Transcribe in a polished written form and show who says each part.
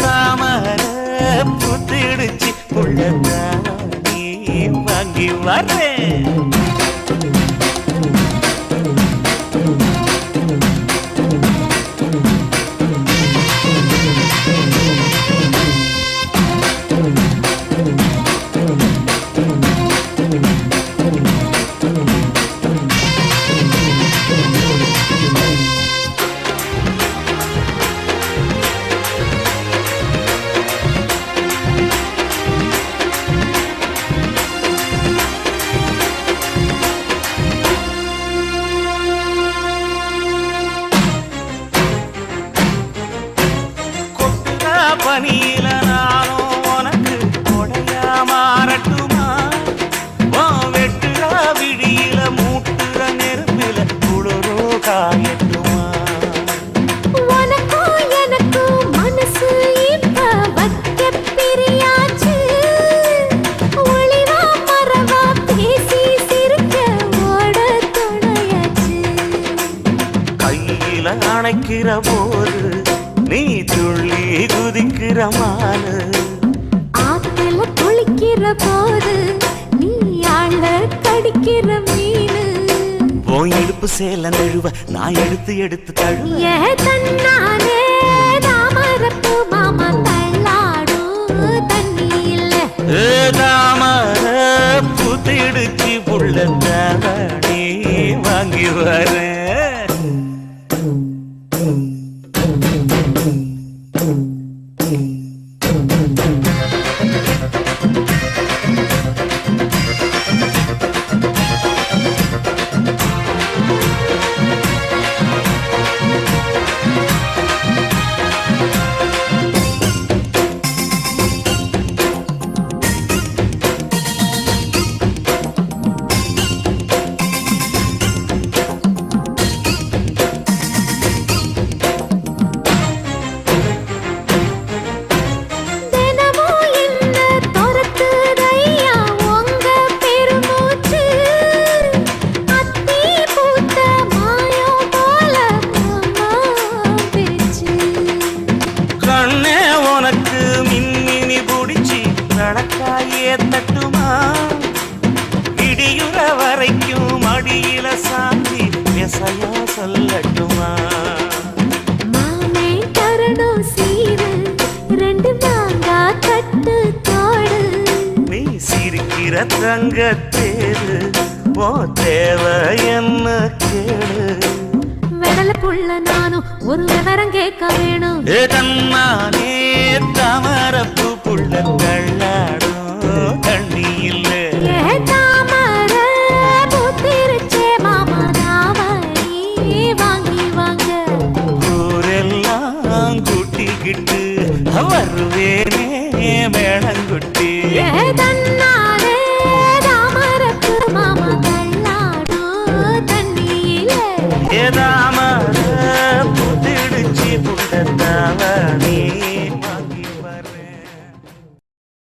Speaker 1: தாமர புத்திடுச்சு உள்ளதானே வாங்கி வரேன். பனியில நானும் உனக்கு கொடையா மாறட்டுமா? வெட்டுற விழியில மூட்டுற நெருப்பில குளிரோ காயட்டுமா?
Speaker 2: உனக்கும் எனக்கும் மனசு இப்ப வைக்க பிரியாச்சு. ஒளிவா மரவா பேசி சிரிக்க ஓட துணையாச்சு.
Speaker 1: கையில அணைக்கிற போது நீ துள்ளி குதிக்கிற மானு,
Speaker 2: ஆத்துல குளிக்கிற போது நீ ஆள கடிக்கிற மீனு.
Speaker 1: போய் இடுப்பு சேல நழுவ நான் எடுத்து எடுத்து தழுவ.
Speaker 2: ஏ தன்னானே தாமரப்பு மாமா தள்ளாடும் தண்ணி இல்ல.
Speaker 1: தாமர புத்திடுச்சு புள்ளதானே வாங்கி வரேன். நடக்காயே தட்டுமா? இடியுற வரைக்கும் மடியில சாந்தி விசையா சொல்லட்டுமா?
Speaker 2: மாமே தரணும் சீரு ரெண்டு மாங்கா கட்டு தோடு.
Speaker 1: நீ சிரிக்கிற தங்கத்தேரு ஓ தேவை என்ன கேளு.
Speaker 2: வெடல புள்ள நானும் ஒரு விவரம் கேட்க வேணும்.
Speaker 1: தன்னானே தாமரப்பு புள்ள தள்ளாடும் தண்ணி இல்ல.
Speaker 2: தாமர பூத்திருச்சே மாமா நாவடி வாங்கி வாங்க.
Speaker 1: ஊரெல்லாம் கூட்டிக்கிட்டு வருவேனே மேளங்குட்டி.
Speaker 2: தன்னானே தாமரப்பு மாமா தள்ளாடும் தண்ணி இல்ல.